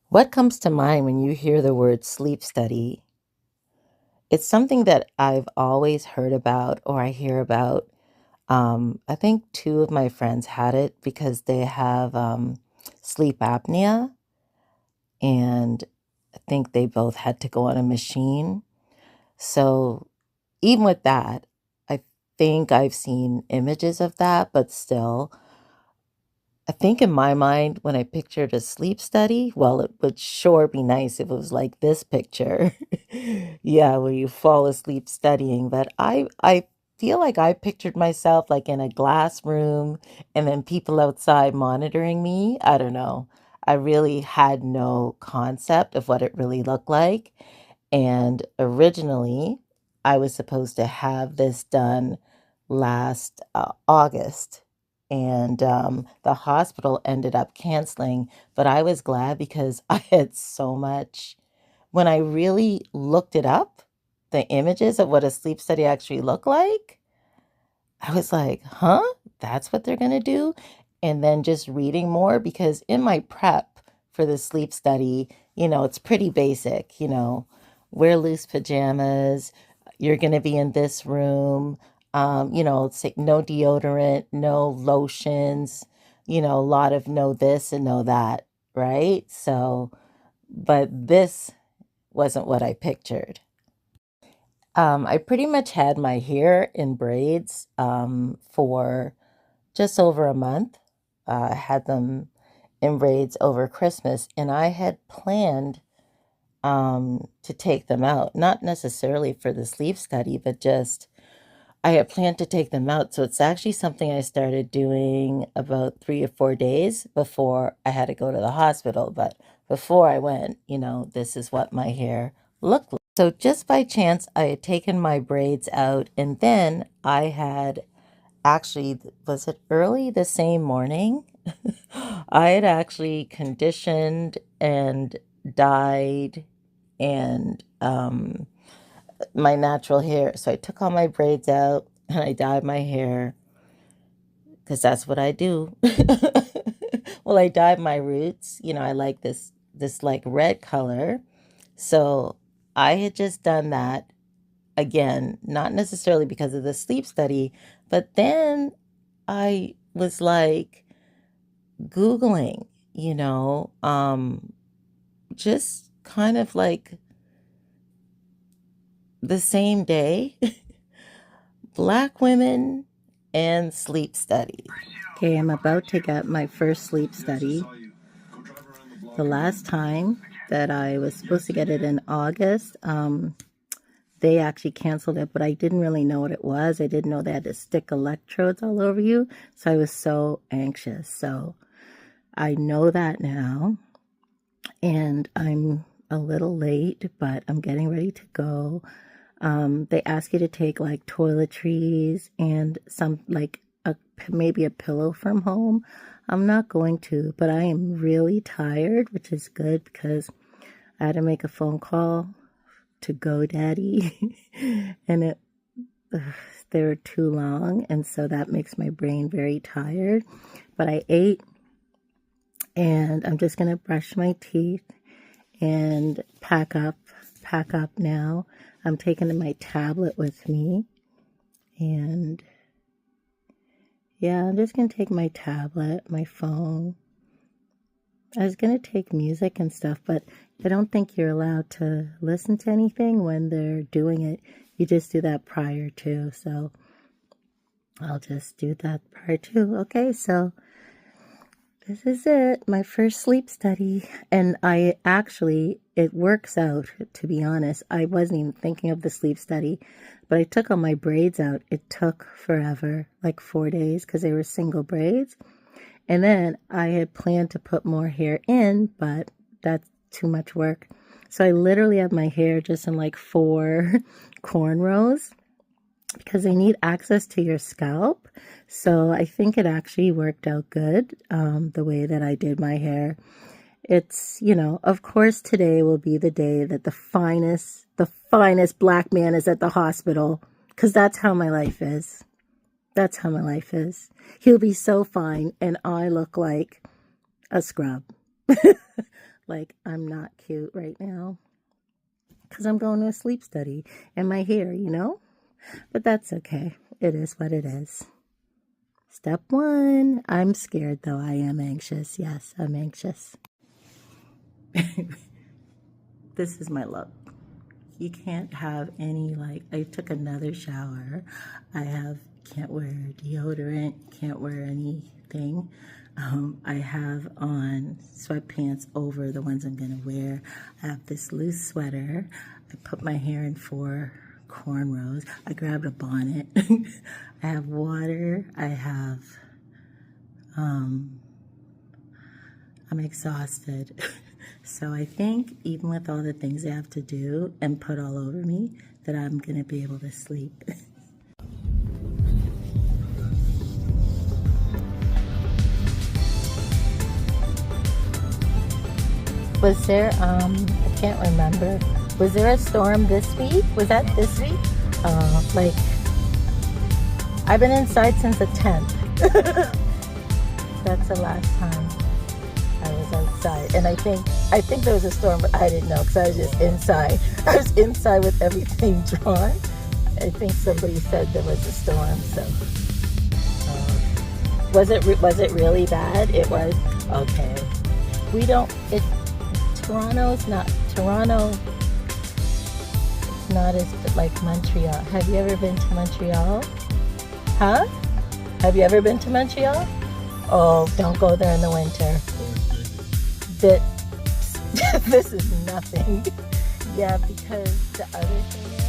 What comes to mind when you hear the word sleep study? It's something that I've always heard about or I hear about. I think two of my friends had it because they have sleep apnea, and I think they both had to go on a machine. So, even with that, I think I've seen images of that, but still, I think in my mind, when I pictured a sleep study, well, it would sure be nice if it was like this picture. Yeah, where you fall asleep studying. But I feel like I pictured myself like in a glass room and then people outside monitoring me. I don't know. I really had no concept of what it really looked like. And originally, I was supposed to have this done last August. And the hospital ended up canceling, but I was glad because I had so much. When I really looked it up, the images of what a sleep study actually looked like, I was like, huh? That's what they're going to do? And then just reading more because in my prep for the sleep study, it's pretty basic, wear loose pajamas, you're going to be in this room, say no deodorant, no lotions, a lot of no this and no that, right? So, but this wasn't what I pictured. I pretty much had my hair in braids for just over a month. I had them in braids over Christmas, and I had planned to take them out, not necessarily for the sleep study, but just I had planned to take them out. So it's actually something I started doing about 3 or 4 days before I had to go to the hospital. But before I went, this is what my hair looked like. So just by chance, I had taken my braids out, and then I had actually, was it early the same morning? I had actually conditioned and dyed and my natural hair. So I took all my braids out and I dyed my hair because that's what I do. Well, I dyed my roots. I like this like red color. So I had just done that again, not necessarily because of the sleep study, but then I was like Googling, just kind of like the same day, Black women and sleep studies. Okay, I'm about to get my first sleep study. The last time that I was supposed to get it in August, they actually canceled it, but I didn't really know what it was. I didn't know they had to stick electrodes all over you. So I was so anxious. So I know that now, and I'm a little late, but I'm getting ready to go. They ask you to take like toiletries and some like maybe a pillow from home. I'm not going to, but I am really tired, which is good because I had to make a phone call to GoDaddy and ugh, they were too long, and so that makes my brain very tired. But I ate, and I'm just gonna brush my teeth and pack up now. I'm taking my tablet with me, and yeah, I'm just gonna take my tablet, my phone. I was gonna take music and stuff, but I don't think you're allowed to listen to anything when they're doing it. You just do that prior to, so I'll just do that prior to. Okay, so this is it, my first sleep study. And it works out, to be honest. I wasn't even thinking of the sleep study, but I took all my braids out. It took forever, like 4 days, because they were single braids. And then I had planned to put more hair in, but that's too much work. So I literally have my hair just in like four cornrows because they need access to your scalp. So I think it actually worked out good, the way that I did my hair. It's, of course today will be the day that the finest black man is at the hospital, because that's how my life is. That's how my life is. He'll be so fine and I look like a scrub. like I'm not cute right now because I'm going to a sleep study and my hair, you know? But that's okay. It is what it is. Step one. I'm scared though. I am anxious. Yes, I'm anxious. This is my look. You can't have any, like, I took another shower. Can't wear deodorant, can't wear anything. I have on sweatpants over the ones I'm gonna wear. I have this loose sweater. I put my hair in 4 cornrows. I grabbed a bonnet. I have water. I'm exhausted. So I think even with all the things I have to do and put all over me, that I'm gonna be able to sleep. Was there, I can't remember, was there a storm this week? Was that this week? Like, I've been inside since the 10th. That's the last time I was outside. And I think there was a storm, but I didn't know because I was just inside. I was inside with everything drawn. I think somebody said there was a storm, so. Was it really bad? It was? Okay. Toronto is not as like Montreal. Have you ever been to Montreal? Huh? Have you ever been to Montreal? Oh, don't go there in the winter. This is nothing. Yeah, because the other thing is,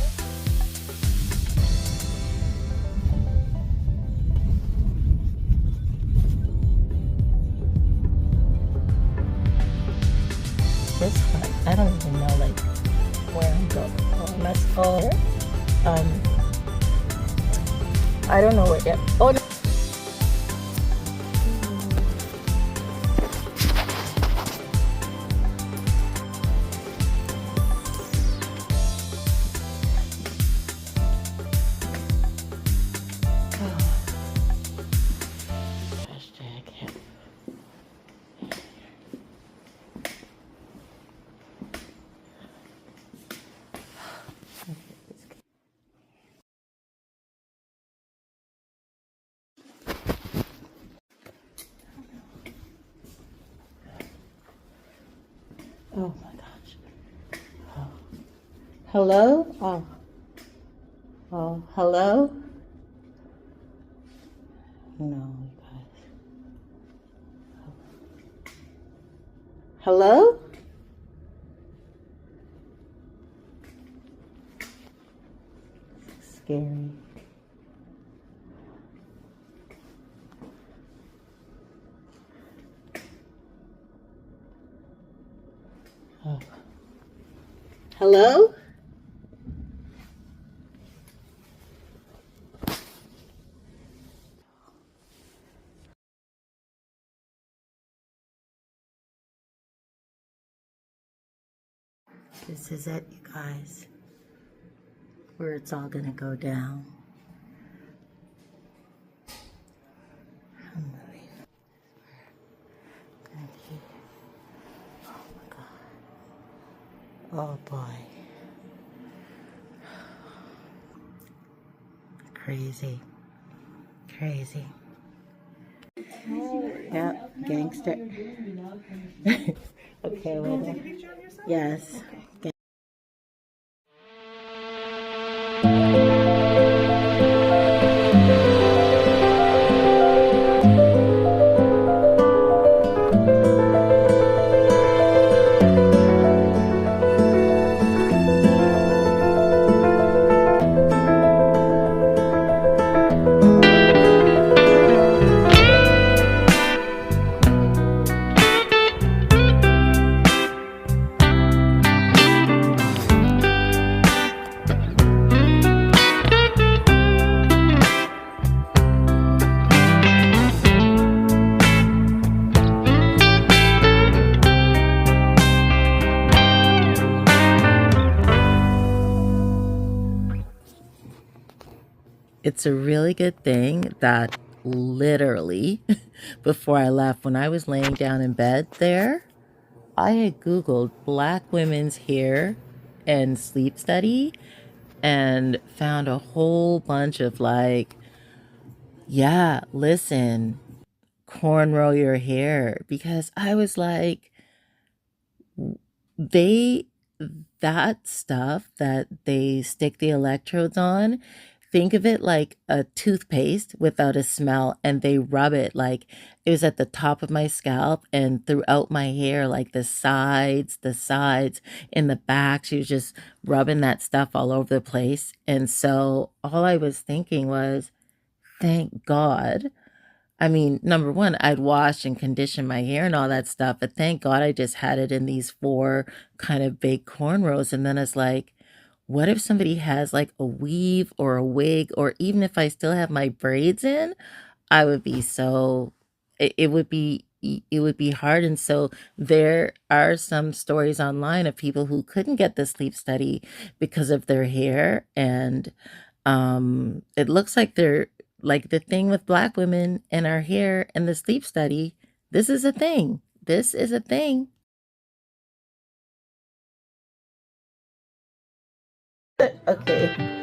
this one, I don't even know like where I'm going. Oh, I must go. I don't know where yet. Oh no. Oh my gosh. Oh. Hello? Oh. Oh, hello? No, you guys. Hello? Scary. Oh. Hello? This is it, you guys. Where it's all gonna go down. Oh my God. Oh boy. Crazy. Crazy. Yep, gangster. Okay, well then. Yes. It's a really good thing that literally before I left, when I was laying down in bed there, I had Googled black women's hair and sleep study and found a whole bunch of like, yeah, listen, cornrow your hair. Because I was like, they, that stuff that they stick the electrodes on, think of it like a toothpaste without a smell, and they rub it like it was at the top of my scalp and throughout my hair, like the sides, in the back. She was just rubbing that stuff all over the place. And so all I was thinking was, thank God. I mean, number one, I'd wash and condition my hair and all that stuff, but thank God I just had it in these four kind of big cornrows. And then it's like, what if somebody has like a weave or a wig, or even if I still have my braids in, I would be so, it would be hard. And so there are some stories online of people who couldn't get the sleep study because of their hair. And it looks like they're like the thing with black women and our hair and the sleep study. This is a thing. This is a thing. Okay.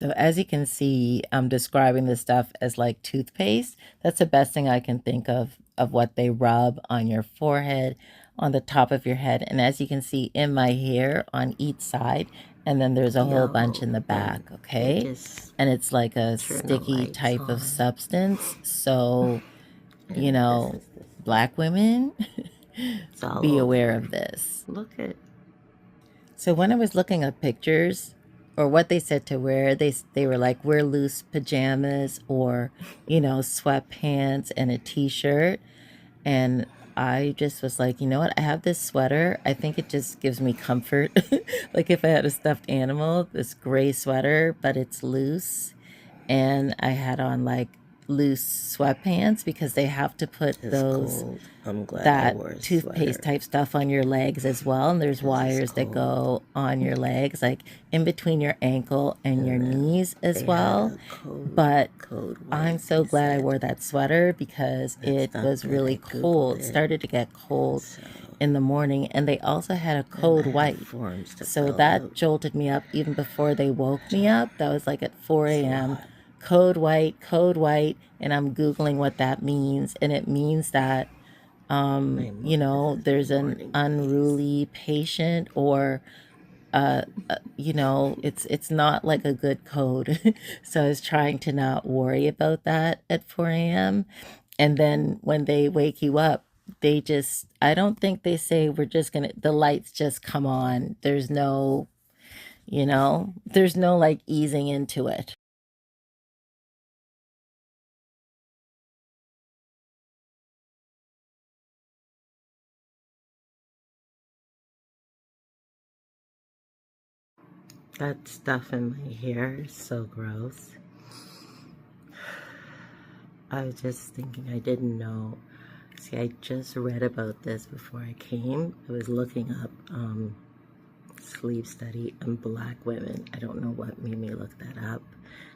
So as you can see, I'm describing this stuff as like toothpaste. That's the best thing I can think of what they rub on your forehead, on the top of your head. And as you can see in my hair on each side, and then there's a whole bunch in the back, okay? And it's like a sticky type of substance. So, you know, black women, be aware of this. So when I was looking at pictures or what they said to wear, they were like wear loose pajamas or, sweatpants and a t-shirt. And I just was like, you know what? I have this sweater. I think it just gives me comfort. Like if I had a stuffed animal, this gray sweater, but it's loose. And I had on like loose sweatpants because they have to put those that toothpaste type stuff on your legs as well. And there's wires that go on your legs, like in between your ankle and your knees as well. But I'm so glad I wore that sweater because it was really cold. It started to get cold in the morning, and they also had a code white. So that jolted me up even before they woke me up. That was like at 4 a.m. Code white, and I'm Googling what that means. And it means that there's an unruly patient or it's not like a good code. So I was trying to not worry about that at 4 a.m. And then when they wake you up, I don't think they say the lights just come on. There's no like easing into it. That stuff in my hair is so gross. I was just thinking, I didn't know. See, I just read about this before I came. I was looking up sleep study in black women. I don't know what made me look that up.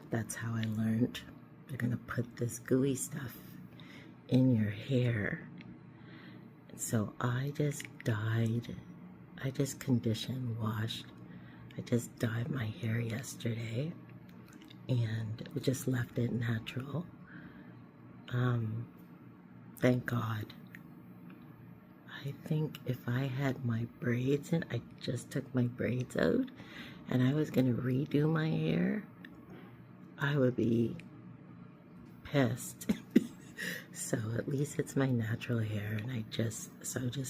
That's how I learned. They're gonna put this gooey stuff in your hair. So I just conditioned, washed. I just dyed my hair yesterday and we just left it natural. Thank God. I think if I had my braids in, I just took my braids out and I was gonna redo my hair, I would be pissed. So at least it's my natural hair and I'm just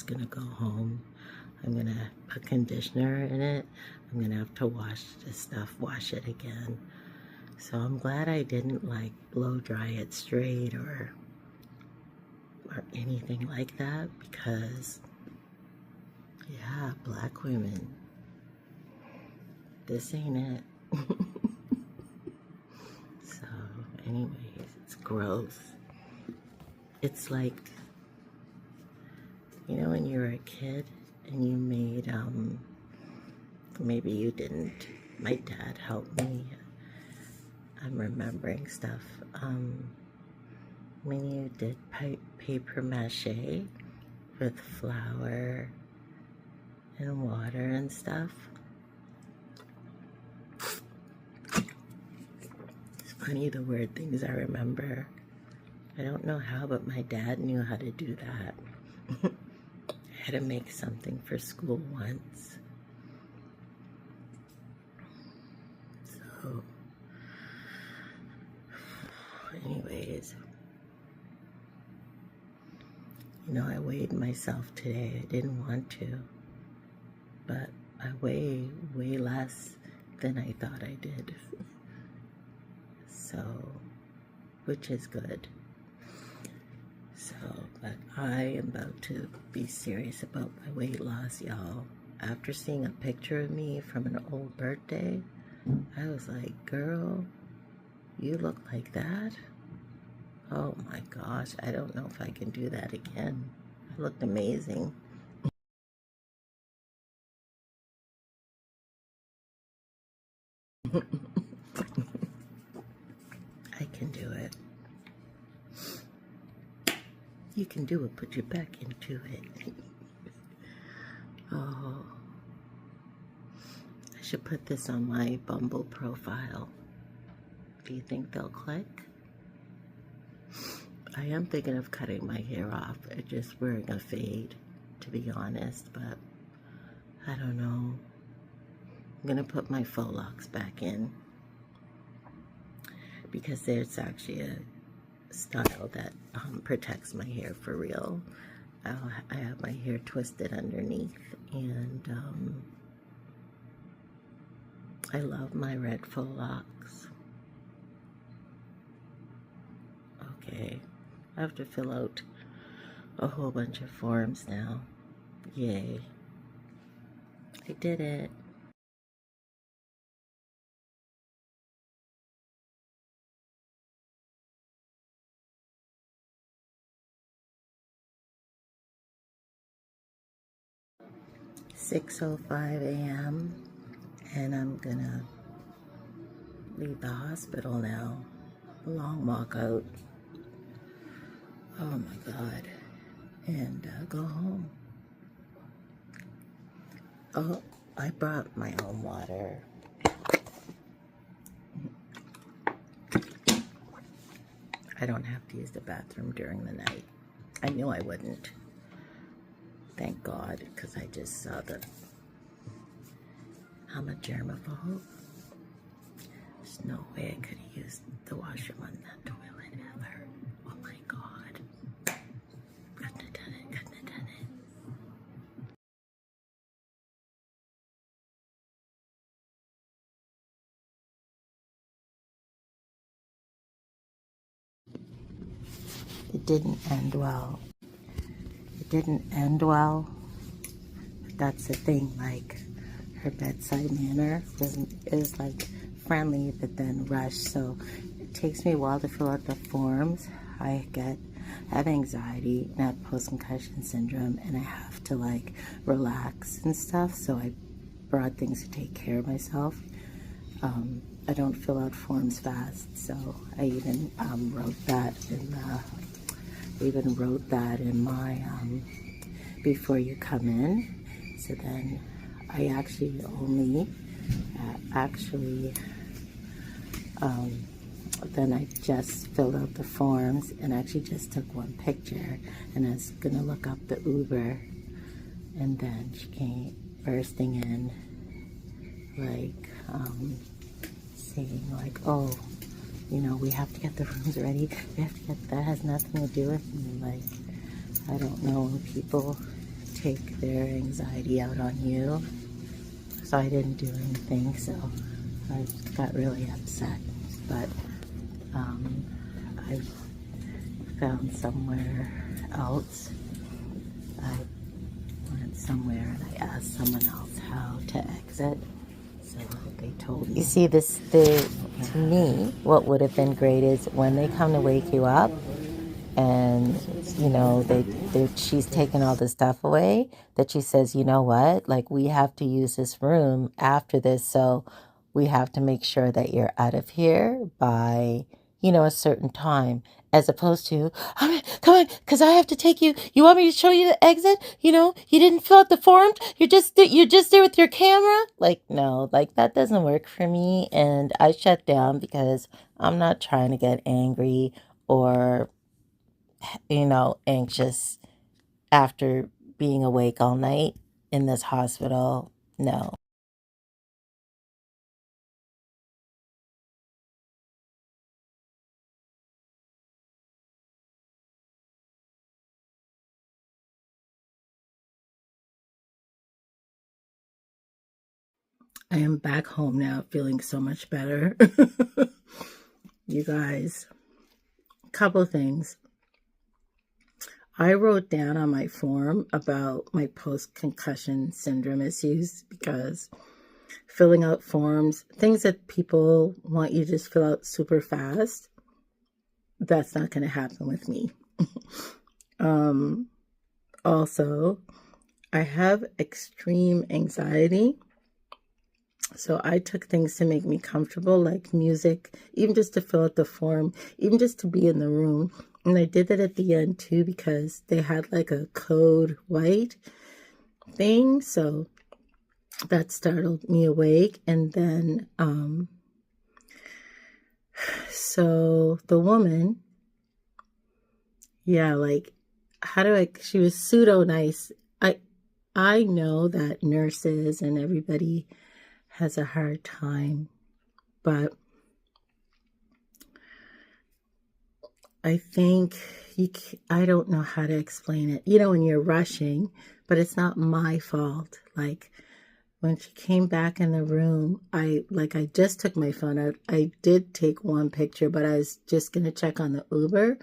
gonna go home. I'm gonna put conditioner in it. I'm gonna have to wash this stuff, wash it again. So I'm glad I didn't like blow dry it straight or anything like that, because yeah, black women, this ain't it. So anyways, it's gross. It's like, you know, when you were a kid and you made, maybe you didn't, my dad helped me. I'm remembering stuff. When you did paper mache with flour and water and stuff. It's funny the weird things I remember. I don't know how, but my dad knew how to do that. I had to make something for school once. So, anyways, you know, I weighed myself today. I didn't want to, but I weigh way less than I thought I did. So, which is good. So, but I am about to be serious about my weight loss, y'all. After seeing a picture of me from an old birthday, I was like, girl, you look like that? Oh my gosh, I don't know if I can do that again. I looked amazing. I can do it. You can do it, put your back into it. Oh, I should put this on my Bumble profile. Do you think they'll click? I am thinking of cutting my hair off and just wearing a fade, to be honest, but I don't know. I'm gonna put my faux locks back in because there's actually a style that protects my hair for real. I have my hair twisted underneath, and I love my red faux locks. Okay, I have to fill out a whole bunch of forms now. Yay. I did it. "6:05 a.m. and I'm gonna leave the hospital now. Long walk out. Oh my God. And go home. Oh, I brought my own water. I don't have to use the bathroom during the night. I knew I wouldn't. Thank God, because I just saw I'm a germaphobe. There's no way I could have used the washroom on that toilet ever. Oh my God. Couldn't have done it, couldn't have done it. It didn't end well. It didn't end well. That's the thing, like, her bedside manner is like friendly but then rushed. So it takes me a while to fill out the forms. I have anxiety and I have post-concussion syndrome, and I have to like relax and stuff. So I brought things to take care of myself. I don't fill out forms fast, so I even wrote that in my before you come in. So then I actually only then I just filled out the forms and actually just took one picture, and I was gonna look up the Uber, and then she came bursting in like saying like, oh, we have to get the rooms ready. We have to get, that has nothing to do with me. Like, I don't know when people take their anxiety out on you. So I didn't do anything, so I got really upset. But I found somewhere else. I went somewhere and I asked someone else how to exit. So they told me. You see, to me, what would have been great is when they come to wake you up, and she's taken all the stuff away, that she says, you know what, like, we have to use this room after this, so we have to make sure that you're out of here by a certain time, as opposed to, come on, because I have to take you. You want me to show you the exit? You didn't fill out the forms. You're just there with your camera. Like, no, like, that doesn't work for me. And I shut down because I'm not trying to get angry or anxious after being awake all night in this hospital. No. I am back home now, feeling so much better. You guys, couple things. I wrote down on my form about my post-concussion syndrome issues, because filling out forms, things that people want you to just fill out super fast, that's not going to happen with me. Also, I have extreme anxiety. So I took things to make me comfortable, like music, even just to fill out the form, even just to be in the room. And I did that at the end too, because they had like a code white thing. So that startled me awake. And then, so the woman, yeah, like, she was pseudo nice. I know that nurses and everybody has a hard time, but I think I don't know how to explain it. When you're rushing, but it's not my fault. Like, when she came back in the room, I just took my phone out. I did take one picture, but I was just going to check on the Uber.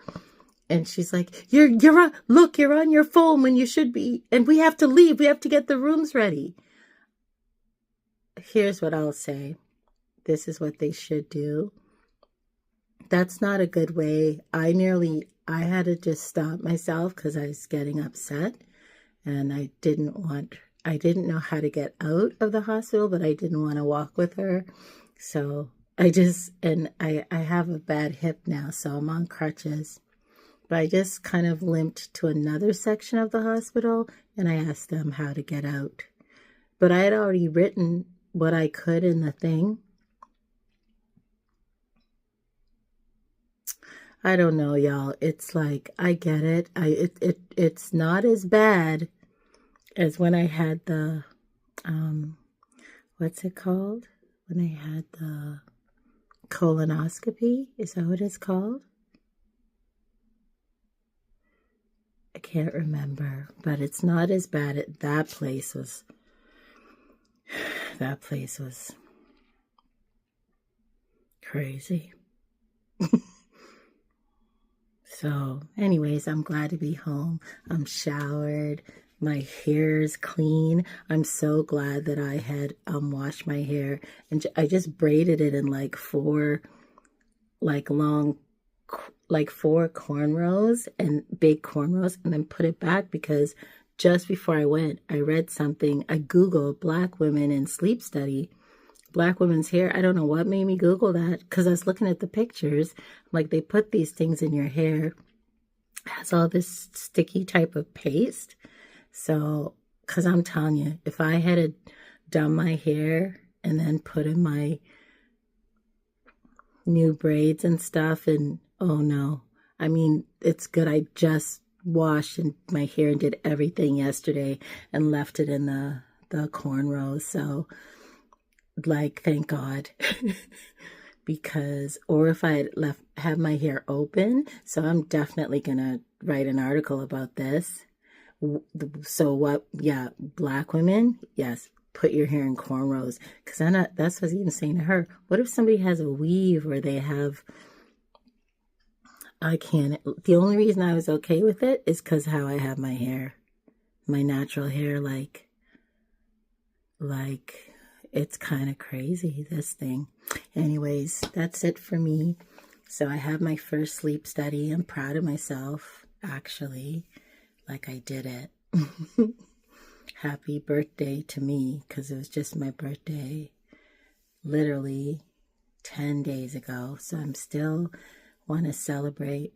And she's like, you're on, look, you're on your phone when you should be. And we have to leave. We have to get the rooms ready. Here's what I'll say. This is what they should do. That's not a good way. I had to just stop myself because I was getting upset, and I didn't know how to get out of the hospital, but I didn't want to walk with her. So I have a bad hip now, so I'm on crutches. But I just kind of limped to another section of the hospital, and I asked them how to get out. But I had already written what I could in the thing. I don't know, y'all. It's like, I get it. It's not as bad as when I had the, what's it called? When I had the colonoscopy. Is that what it's called? I can't remember, but it's not as bad. That place was crazy. So anyways, I'm glad to be home. I'm showered. My hair is clean. I'm so glad that I had washed my hair, and I just braided it in like four like long like four cornrows and big cornrows, and then put it back because just before I went, I read something. I Googled Black women in sleep study, Black women's hair. I don't know what made me Google that because I was looking at the pictures. Like they put these things in your hair. It has all this sticky type of paste. So, because I'm telling you, if I had done my hair and then put in my new braids and stuff, and oh no, I mean, it's good. I just washed my hair and did everything yesterday and left it in the cornrows. So, like, thank God. Because, or if I had my hair open, so I'm definitely gonna write an article about this. So what, yeah, Black women, yes, put your hair in cornrows. Because that's what I was even saying to her. What if somebody has a weave or they have, I can't, the only reason I was okay with it is because how I have my hair, my natural hair, like, it's kind of crazy, this thing. Anyways, that's it for me. So I have my first sleep study. I'm proud of myself, actually. Like I did it. Happy birthday to me, because it was just my birthday literally 10 days ago. So I'm still want to celebrate,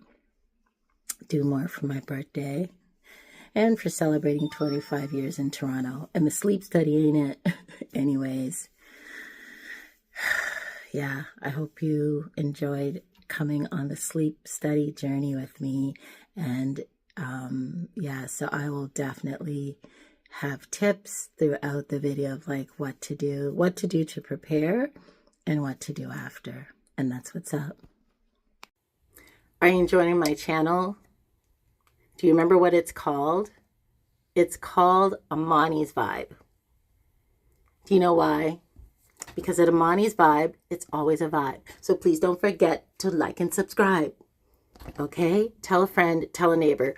do more for my birthday, and for celebrating 25 years in Toronto. And the sleep study ain't it. Anyways, yeah, I hope you enjoyed coming on the sleep study journey with me. And yeah, so I will definitely have tips throughout the video of like what to do to prepare and what to do after. And that's what's up. Are you enjoying my channel? Do you remember what it's called? It's called Amani's Vibe. Do you know why? Because at Amani's Vibe, it's always a vibe. So please don't forget to like and subscribe. Okay? Tell a friend, tell a neighbor.